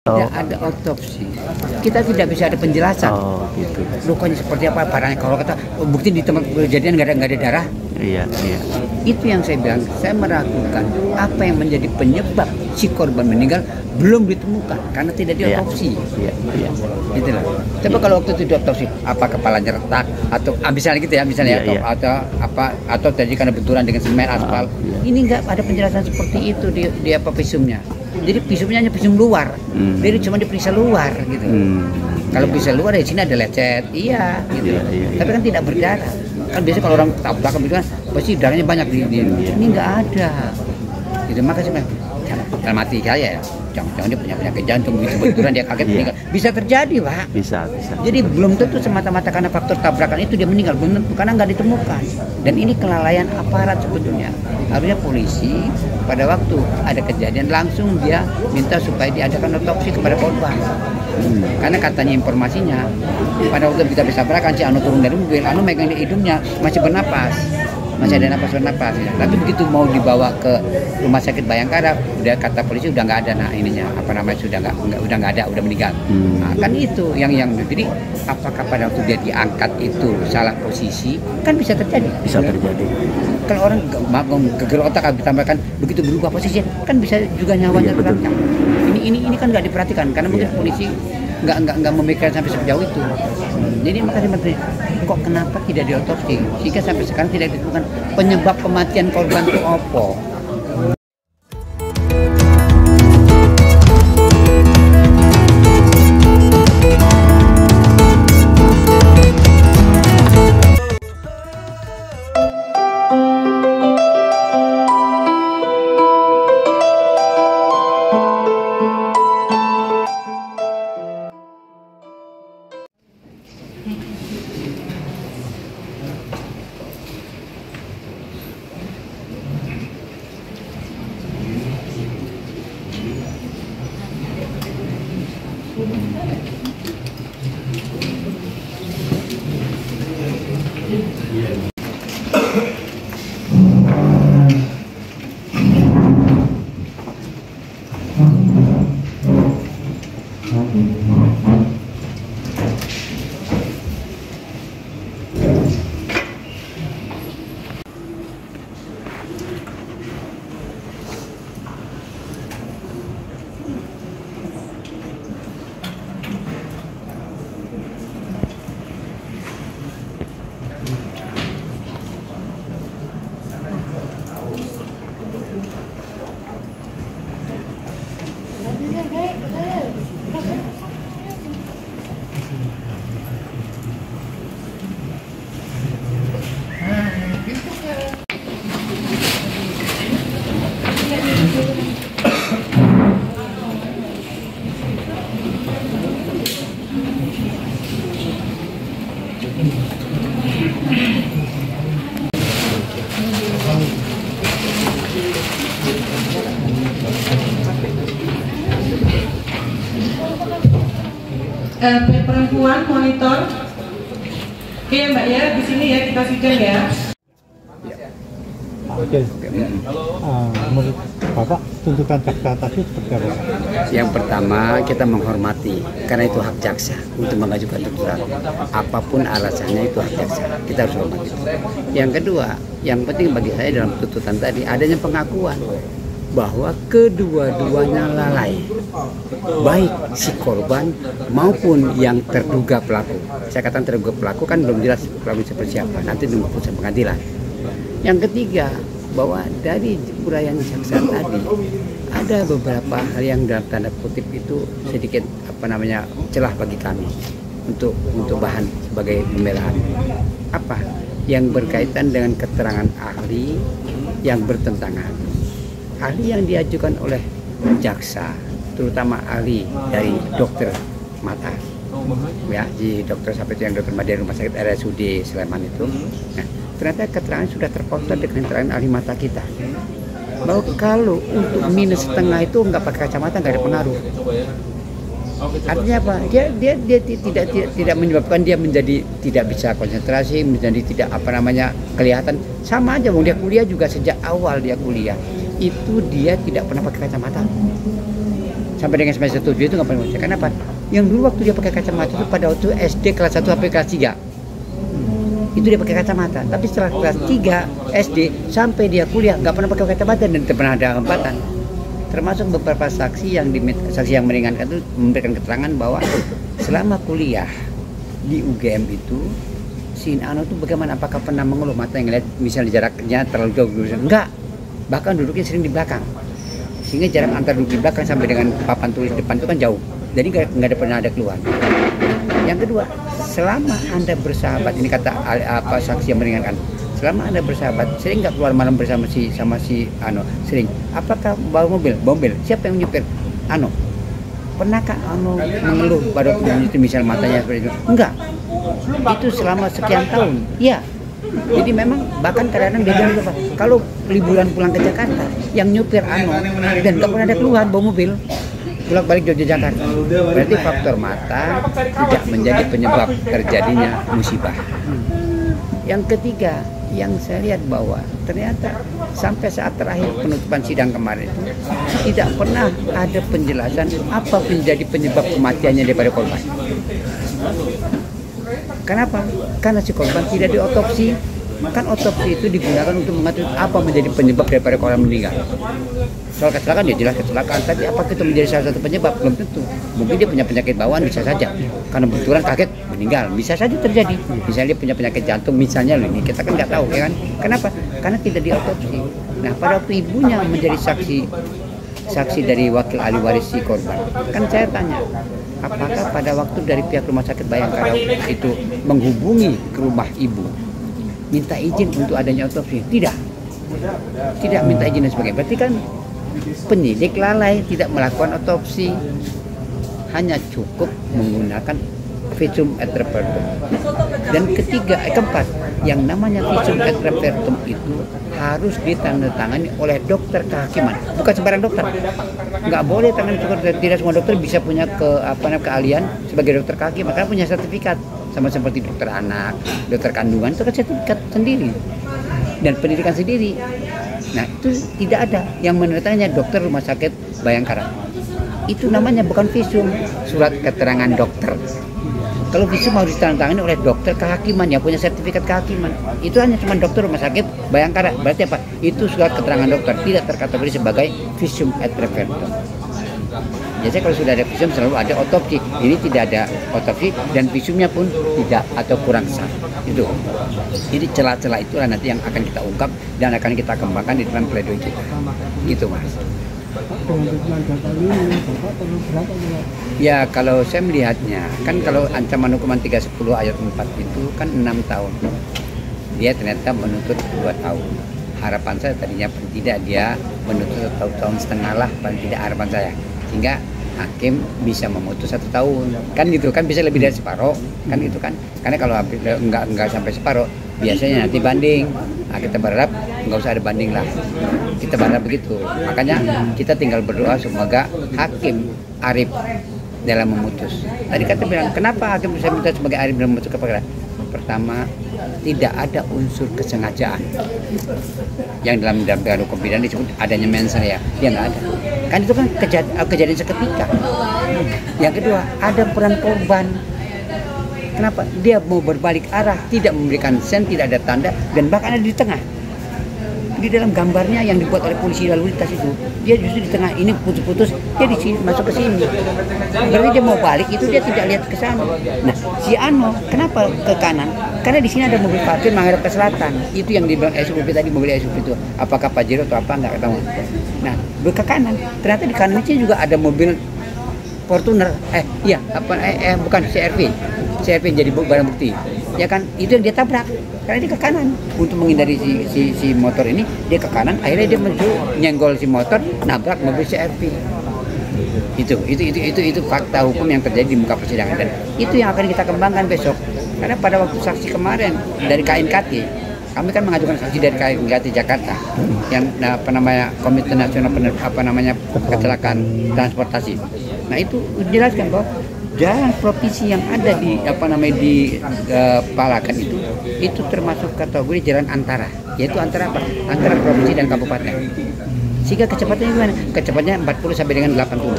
Tidak ada otopsi, kita tidak bisa ada penjelasan. Gitu. Lukanya seperti apa, parahnya. Kalau kata bukti di tempat kejadian nggak ada darah. Iya. Itu yang saya bilang, saya meragukan apa yang menjadi penyebab si korban meninggal belum ditemukan karena tidak diotopsi. Iya. Gitu loh. Coba kalau waktu itu diotopsi, apa kepalanya retak atau misalnya gitu ya, atau tadi karena benturan dengan semen aspal. Ini nggak ada penjelasan seperti itu di apa visumnya. Jadi visumnya hanya visum luar, jadi cuma diperiksa luar gitu. Kalau bisa luar ya sini ada lecet, gitu. Tapi kan tidak berdarah. Kan biasanya kalau orang tabrak kan pasti darahnya banyak di ini nggak ada. Gitu, makanya dalam hati saya ya, jangan dia punya penyakit jantung gitu, benturan dia kaget meninggal. Bisa terjadi, Pak. Bisa. Jadi belum tentu semata-mata karena faktor tabrakan itu dia meninggal, belum tentu karena nggak ditemukan. Dan ini kelalaian aparat sebetulnya. Harusnya polisi pada waktu ada kejadian langsung dia minta supaya diadakan otopsi kepada korban. Karena katanya informasinya pada waktu kita bisa tabrakan si Anu turun dari mobil, Anu megang di hidungnya masih bernapas. Masih ada napas ya. Tapi begitu mau dibawa ke rumah sakit Bayangkara, udah kata polisi udah nggak ada udah nggak ada, udah meninggal. Nah, kan itu yang jadi apakah pada waktu dia diangkat itu salah posisi, kan bisa terjadi. Bisa terjadi. Kalau orang geger otak ditambahkan begitu berubah posisi, kan bisa juga nyawanya terancam. Ini kan nggak diperhatikan karena mungkin polisi nggak memikirkan sampai sejauh itu. Jadi makanya kok kenapa tidak diotopsi sehingga sampai sekarang tidak ditemukan penyebab kematian korban itu apa. Perempuan monitor. Oke Mbak ya, di sini ya kita sidang ya. Oke. Menurut Bapak tuntutan jaksa tadi seperti apa? Yang pertama kita menghormati karena itu hak jaksa untuk mengajukan tuntutan. Apapun alasannya itu hak jaksa. Kita harus hormati. Yang kedua, yang penting bagi saya dalam tuntutan tadi adanya pengakuan bahwa kedua-duanya lalai, baik si korban maupun yang terduga pelaku. Saya katakan terduga pelaku kan belum jelas pelaku seperti siapa, nanti nunggu putusan pengadilan. Yang ketiga, bahwa dari uraian jaksa tadi ada beberapa hal yang dalam tanda kutip itu sedikit celah bagi kami untuk bahan sebagai pembelaan. Apa yang berkaitan dengan keterangan ahli yang bertentangan. Ahli yang diajukan oleh jaksa, terutama ahli dari dokter mata, ya, di dokter sampai itu yang dokter mata rumah sakit RSUD Sleman itu. Nah, ternyata keterangan sudah terkontrol dengan keterangan ahli mata kita. Bahwa kalau untuk minus setengah itu nggak pakai kacamata nggak ada pengaruh. Artinya apa? Dia tidak menyebabkan dia menjadi tidak bisa konsentrasi, menjadi tidak kelihatan. Sama aja, dia kuliah juga sejak awal dia kuliah. Itu dia tidak pernah pakai kacamata sampai dengan semester 7 itu nggak pernah baca. Kenapa? Yang dulu waktu dia pakai kacamata itu pada waktu SD kelas 1 sampai kelas 3 itu dia pakai kacamata, tapi setelah kelas 3 SD sampai dia kuliah nggak pernah pakai kacamata dan tidak pernah ada hambatan. Termasuk beberapa saksi yang meringankan itu memberikan keterangan bahwa selama kuliah di UGM itu si Ano itu bagaimana, apakah pernah mengeluh mata yang lihat misalnya jaraknya terlalu jauh, enggak, bahkan duduknya sering di belakang, sehingga jarak antar duduk di belakang sampai dengan papan tulis depan itu kan jauh, jadi nggak pernah ada keluhan. Yang kedua, selama Anda bersahabat, ini kata saksi yang meringankan, selama Anda bersahabat, sering nggak keluar malam bersama si Ano? Sering. Apakah bawa mobil? Siapa yang nyupir? Ano. Pernahkah Ano mengeluh pada waktu itu misal matanya seperti itu? Enggak. Itu selama sekian tahun. Ya. Jadi memang bahkan kadang-kadang dia bilang apa? Kalau liburan pulang ke Jakarta, yang nyupir Ano dan nggak pernah ada keluhan bawa mobil. Bolak-balik Yogyakarta. Berarti faktor mata tidak menjadi penyebab terjadinya musibah. Yang ketiga, yang saya lihat bahwa ternyata sampai saat terakhir penutupan sidang kemarin itu tidak pernah ada penjelasan apa menjadi penyebab kematiannya daripada korban. Kenapa? Karena si korban tidak diotopsi. Kan otopsi itu digunakan untuk mengatur apa menjadi penyebab daripada korban meninggal. Soal kecelakaan dia jelas kecelakaan, tapi apakah itu menjadi salah satu penyebab? Belum tentu. Mungkin dia punya penyakit bawaan, bisa saja. Karena benturan kaget meninggal, bisa saja terjadi. Misalnya dia punya penyakit jantung, misalnya ini kita kan nggak tahu, ya kan? Kenapa? Karena tidak diotopsi. Nah, pada waktu ibunya menjadi saksi dari wakil ahli waris si korban, kan saya tanya, apakah pada waktu dari pihak rumah sakit Bayangkara itu menghubungi ke rumah ibu, minta izin untuk adanya otopsi? Tidak minta izin dan sebagainya. Berarti kan penyidik lalai, tidak melakukan otopsi, hanya cukup menggunakan visum et repertum. Dan keempat, yang namanya visum et repertum itu harus ditandatangani oleh dokter kehakiman, bukan sembarang dokter. Nggak boleh tangan dokter, tidak semua dokter bisa punya keahlian sebagai dokter kehakiman, karena punya sertifikat, sama seperti dokter anak, dokter kandungan itu kan sertifikat sendiri dan pendidikan sendiri. Nah, itu tidak ada yang menandatangani dokter rumah sakit Bayangkara. Itu namanya bukan visum, surat keterangan dokter. Kalau visum harus ditandatangani oleh dokter kehakiman yang punya sertifikat kehakiman. Itu hanya cuma dokter rumah sakit Bayangkara. Berarti apa? Itu surat keterangan dokter, tidak terkategori sebagai visum et repertum. Biasanya kalau sudah ada visum selalu ada otopsi. Ini tidak ada otopsi dan visumnya pun tidak atau kurang sah. Itu. Jadi celah-celah itulah nanti yang akan kita ungkap dan akan kita kembangkan di dalam pledoi kita. Gitu, Mas. Ya, kalau saya melihatnya, kan kalau ancaman hukuman 310 ayat 4 itu kan 6 tahun. Dia ternyata menuntut 2 tahun. Harapan saya tadinya tidak dia menuntut 1,5 tahun lah, paling tidak harapan saya. Sehingga hakim bisa memutus 1 tahun, kan gitu kan, bisa lebih dari separuh, kan gitu kan. Karena kalau enggak sampai separuh, biasanya nanti banding. Nah, kita berharap nggak usah ada banding lah. Kita berharap begitu. Makanya kita tinggal berdoa semoga hakim arif dalam memutus. Tadi kata bilang, kenapa hakim bisa minta sebagai arif dalam memutus perkara? Pertama, tidak ada unsur kesengajaan. Yang dalam hukum pidana disebut adanya mens rea, dia nggak ada. Kan itu kan kejadian seketika. Yang kedua, ada peran korban. Kenapa? Dia mau berbalik arah, tidak memberikan sen, tidak ada tanda, dan bahkan ada di tengah. Di dalam gambarnya yang dibuat oleh polisi lalu lintas itu, dia justru di tengah, ini putus-putus, dia di sini, masuk ke sini. Berarti dia mau balik itu dia tidak lihat ke sana. Nah, si Ano kenapa ke kanan? Karena di sini ada mobil parkir menghadap ke selatan. Itu yang dibilang SUV tadi, mobil SUV itu. Apakah Pajero atau apa nggak tahu. Nah, ke kanan. Ternyata di kanan itu juga ada mobil Fortuner. Bukan CRV jadi barang bukti. Ya kan, itu yang dia tabrak. Karena dia ke kanan untuk menghindari si motor ini, dia ke kanan, akhirnya dia nyenggol si motor, nabrak mobil CRV. Itu fakta hukum yang terjadi di muka persidangan, dan itu yang akan kita kembangkan besok. Karena pada waktu saksi kemarin dari KNKT, kami kan mengajukan saksi dari KNKT Jakarta yang Komite Nasional Kecelakaan Transportasi. Nah, itu dijelaskan bahwa jalan provinsi yang ada di Palakan itu termasuk kategori jalan antara, yaitu antara apa? Antara provinsi dan kabupaten. Sehingga kecepatannya gimana? Kecepatannya 40 sampai dengan 80.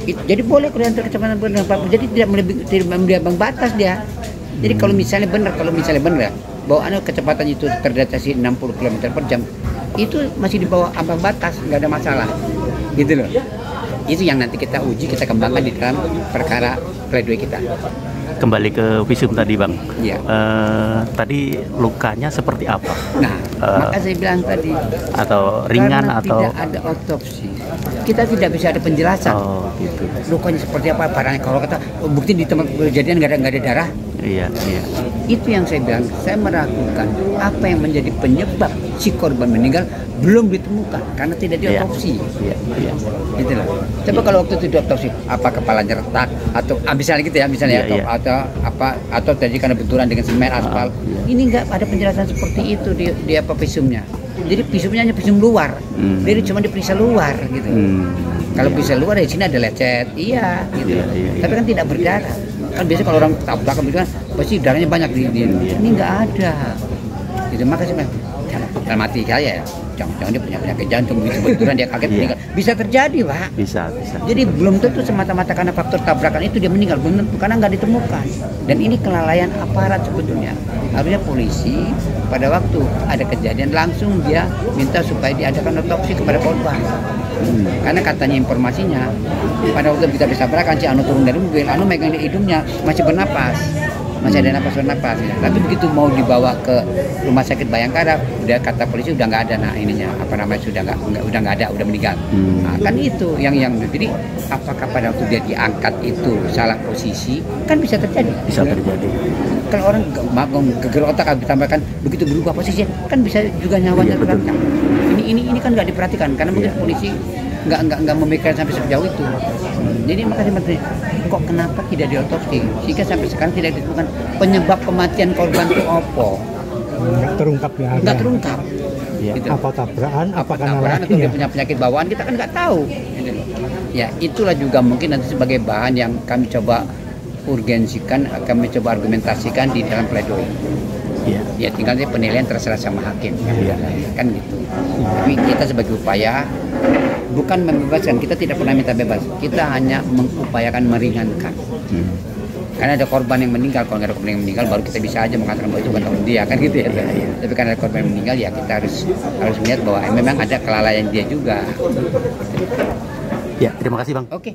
Jadi boleh kalau antar kecepatan benar, jadi tidak melebihi ambang batas dia. Jadi kalau misalnya benar bahwa kecepatan itu terdeteksi 60 km/jam, itu masih di bawah ambang batas, nggak ada masalah, gitu loh. Itu yang nanti kita uji, kita kembangkan di dalam perkara pledoi kita. Kembali ke visum tadi Bang. Iya. Tadi lukanya seperti apa? Nah, maka saya bilang tadi, atau ringan karena atau tidak ada otopsi, kita tidak bisa ada penjelasan. Oh gitu. Lukanya seperti apa, parahnya. Kalau kata bukti di tempat kejadian nggak ada darah. Iya. Itu yang saya bilang, saya meragukan apa yang menjadi penyebab si korban meninggal belum ditemukan karena tidak diotopsi. Iya. Gitu loh. Coba kalau waktu itu diotopsi, apa kepalanya retak atau misalnya gitu ya, misalnya atau tadi karena benturan dengan semen aspal. Ini nggak ada penjelasan seperti itu di apa visumnya. Jadi visumnya hanya visum luar. Jadi cuma diperiksa luar gitu. Kalau bisa luar di sini ada lecet, iya gitu. Tapi kan tidak berdarah. Kan biasanya kalau orang tabrakan kan pasti darahnya banyak di ini nggak ada. Gitu, makanya dalam hati saya ya, jangan dia punya penyakit jantung, begitu benturan dia kaget meninggal. Bisa terjadi, Pak. Bisa. Jadi belum tentu semata-mata karena faktor tabrakan itu dia meninggal, belum tentu karena nggak ditemukan. Dan ini kelalaian aparat sebetulnya. Harusnya polisi pada waktu ada kejadian langsung dia minta supaya diadakan otopsi kepada korban. Karena katanya informasinya pada waktu kita tabrakan si Anu turun dari mobil, Anu megang di hidungnya masih bernapas. Masih ada napas ya. Tapi begitu mau dibawa ke rumah sakit Bayangkara, udah kata polisi udah nggak ada udah nggak ada, udah meninggal. Nah, kan itu yang jadi apakah pada waktu dia diangkat itu salah posisi, kan bisa terjadi. Bisa terjadi. Kalau orang geger otak ditambahkan begitu berubah posisi, kan bisa juga nyawanya terancam. Ini kan nggak diperhatikan karena mungkin polisi nggak memikirkan sampai sejauh itu. Jadi makanya kok kenapa tidak diotopsi sehingga sampai sekarang tidak ditemukan penyebab kematian korban itu apa? Nggak terungkap ya. Nggak terungkap. Gitu. Apa tabrakan? Apa tabrakan atau dia punya penyakit bawaan, kita kan nggak tahu. Gitu. Ya itulah juga mungkin nanti sebagai bahan yang kami coba urgensikan, kami coba argumentasikan di dalam pledoi. Ya tinggal penilaian terserah sama hakim. Kan gitu. Tapi kita sebagai upaya bukan membebaskan, kita tidak pernah minta bebas, kita hanya mengupayakan meringankan. Karena ada korban yang meninggal, kalau nggak ada korban yang meninggal baru kita bisa aja mengatakan bahwa itu bukan tanggung dia, kan gitu ya. Tapi karena ada korban yang meninggal ya kita harus melihat bahwa memang ada kelalaian dia juga. Ya, terima kasih Bang. Oke.